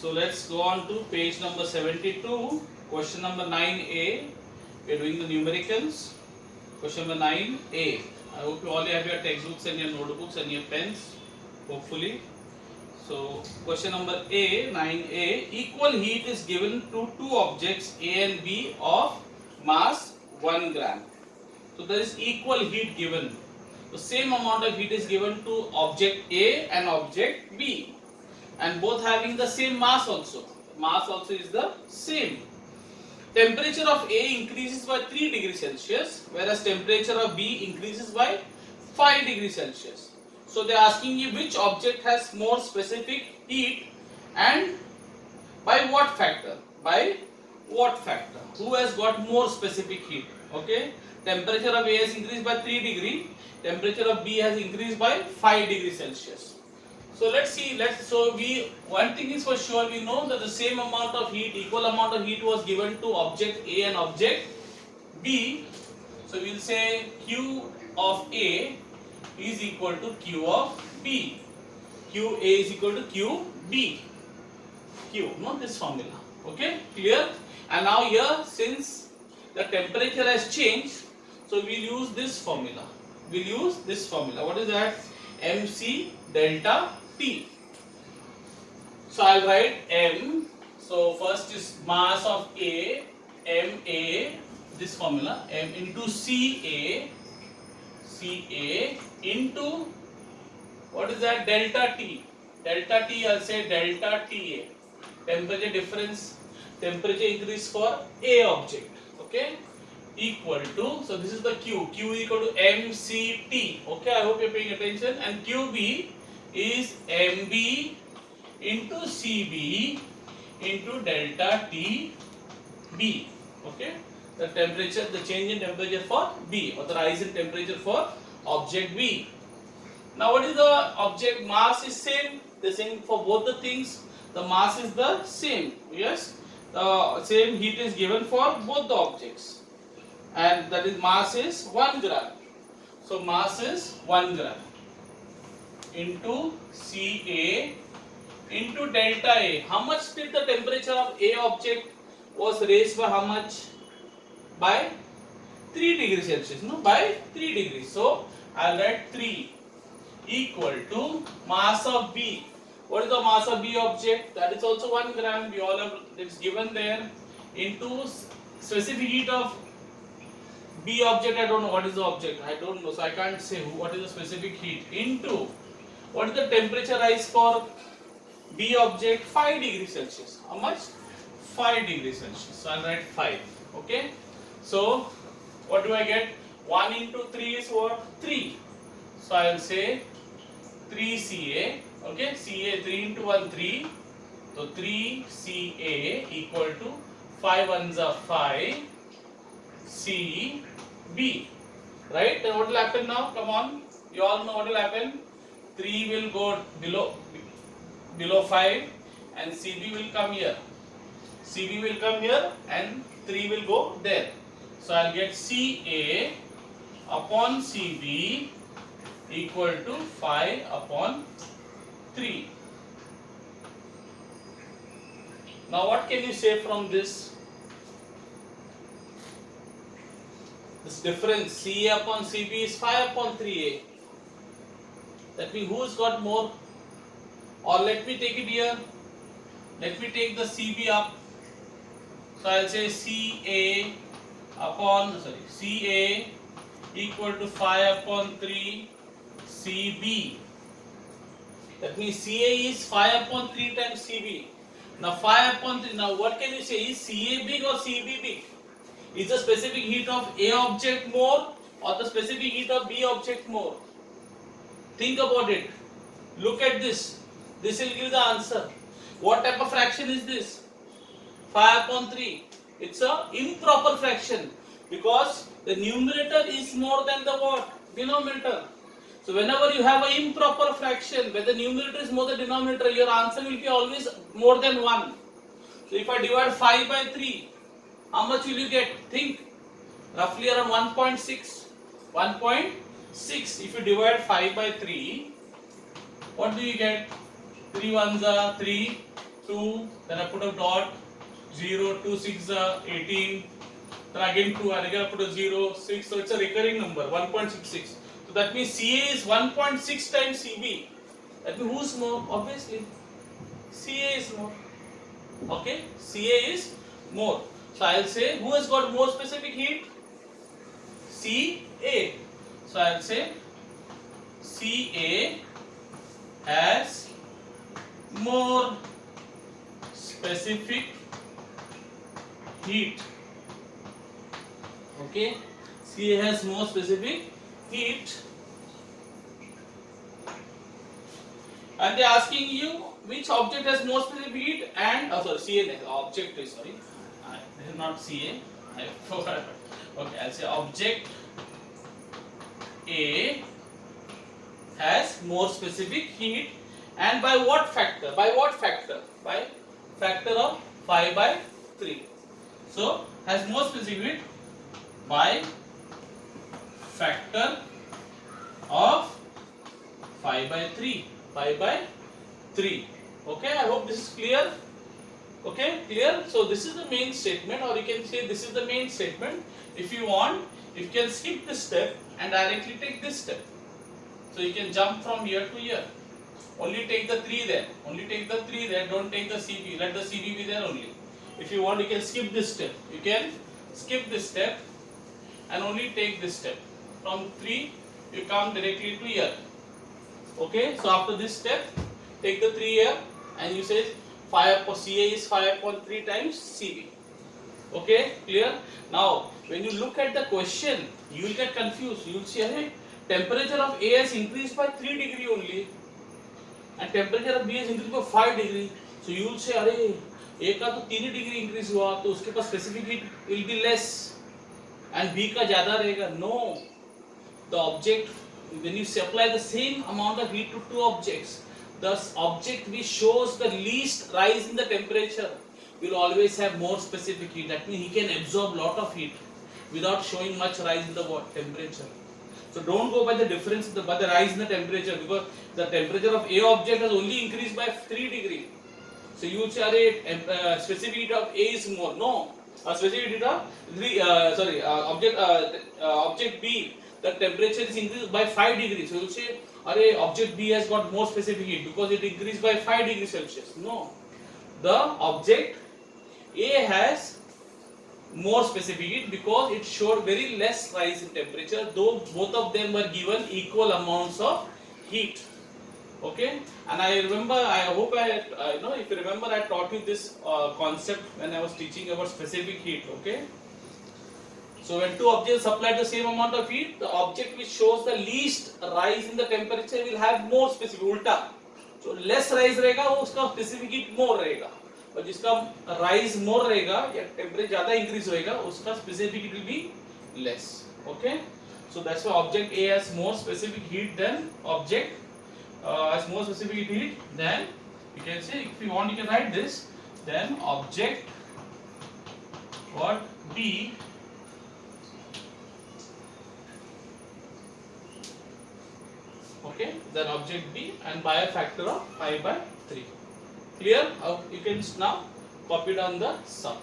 So let's go on to page number 72, question number 9a. We are doing the numericals. Question number 9a. I hope you all have your textbooks and your notebooks and your pens, hopefully. So question number A, 9a. Equal heat is given to two objects A and B of mass 1 gram. So there is equal heat given. The same amount of heat is given to object A and object B, and both having the same mass also. Mass also is the same. Temperature of A increases by 3 degrees Celsius, whereas temperature of B increases by 5 degrees Celsius. So they are asking you which object has more specific heat and by what factor? By what factor? Who has got more specific heat? Okay. Temperature of A has increased by 3 degree. Temperature of B has increased by 5 degrees Celsius. So let's see. One thing is for sure, we know that the same amount of heat, equal amount of heat was given to object A and object B. So we'll say Q of A is equal to Q of B. Q A is equal to Q B. Q, not this formula. Okay, clear? And now here, since the temperature has changed, so we'll use this formula. What is that? MC delta T. So I'll write M. So first is mass of A, MA, this formula, M into CA into, what is that? Delta T. Delta T, I'll say delta TA. Temperature difference, temperature increase for A object. Okay, equal to, so this is the Q equal to MCT. Okay, I hope you're paying attention. And QB is MB into CB into delta TB. Okay, the temperature, the change in temperature for B, or the rise in temperature for object B. Now what is the object? Mass is same, the same for both the things. The mass is the same. Yes, the same heat is given for both the objects, and that is mass is 1 gram. So mass is 1 gram into Ca into delta A. How much did the temperature of A object was raised by how much? By 3 degrees Celsius. No, by 3 degrees. So I'll write 3 equal to mass of B. What is the mass of B object? That is also 1 gram. We all have, it's given there, into specific heat of B object. I don't know what is the object. I don't know, so I can't say what is the specific heat, into what is the temperature rise for B object? 5 degrees Celsius. How much? 5 degrees Celsius. So I'll write 5. Okay. So what do I get? 1 into 3 is what? 3. So I will say 3 Ca. Okay, Ca, 3 into 1, 3. So 3 Ca equal to 5 ones are 5 Cb. Right? Then what will happen now? Come on. You all know what will happen. 3 will go below 5 and Cb will come here. Cb will come here and 3 will go there. So I'll get Ca upon Cb equal to 5 upon 3. Now what can you say from this? This difference Ca upon Cb is 5 upon 3a. That means who's got more? Or let me take it here. Let me take the Cb up. So I'll say Ca equal to 5 upon 3 Cb. That means Ca is 5 upon 3 times Cb. Now 5 upon 3. Now what can you say? Is Ca big or Cb big? Is the specific heat of A object more or the specific heat of B object more? Think about it. Look at this. This will give the answer. What type of fraction is this? 5 upon 3. It's a improper fraction because the numerator is more than the what? Denominator. So whenever you have an improper fraction where the numerator is more than the denominator, your answer will be always more than 1. So if I divide 5 by 3, how much will you get? Think. Roughly around 1.6. 1.6. If you divide 5 by 3, what do you get? 3 ones are 3, 2, then I put a dot, 0, 2, 6, 18, then again 2, and again I put a 0, 6, so it's a recurring number, 1.66. So that means CA is 1.6 times CB. That means who's more? Obviously, CA is more. Okay, CA is more. So I'll say who has got more specific heat? CA. So I'll say CA has more specific heat. Okay, CA has more specific heat, and they are asking you which object has more specific heat, and CA object is sorry, this is not CA. I forgot. Okay, I'll say object A has more specific heat, and by what factor? By what factor? By factor of 5 by 3. So has more specific heat by factor of 5 by 3. 5 by 3. Okay, I hope this is clear. Okay, clear? So this is the main statement, or you can say this is the main statement. If you want, you can skip this step and directly take this step. So you can jump from here to here. Only take the 3 there. Only take the 3 there. Don't take the CB. Let the CB be there only. If you want, you can skip this step. You can skip this step and only take this step. From 3, you come directly to here. Okay, so after this step, take the 3 here and you say 5 for CA is 5.3 times CB. Okay, clear? Now, when you look at the question, you will get confused. You will see, hey, temperature of A has increased by 3 degree only, and temperature of B has increased by 5 degree. So you will say, अरे A का तो 3 degree increase हुआ, तो उसके पास specific heat will be less, and B का ज़्यादा रहेगा. No, the object, when you supply the same amount of heat to two objects, the object which shows the least rise in the temperature will always have more specific heat. That means he can absorb lot of heat without showing much rise in the temperature. So don't go by the difference by the rise in the temperature, because the temperature of A object has only increased by 3 degree. So you will say specific heat of A is more. No, specific heat of object B, the temperature is increased by 5 degrees. So you will say, object B has got more specific heat because it increased by 5 degrees Celsius. No, the object A has more specific heat because it showed very less rise in temperature, though both of them were given equal amounts of heat. Okay, and I remember, I hope if you remember, I taught you this concept when I was teaching about specific heat. Okay, so when two objects supply the same amount of heat, the object which shows the least rise in the temperature will have more specific, ulta. So less rise रहेगा, वो उसका specific heat more रहेगा, और जिसका rise more रहेगा या temperature ज़्यादा increase होएगा, उसका specific heat will be less. Okay, so that's why object A has more specific heat than object has more specific heat than, you can say, if you want you can write this, then object what B okay, then object B, and by a factor of 5 by 3. Clear? You can now copy down the sum.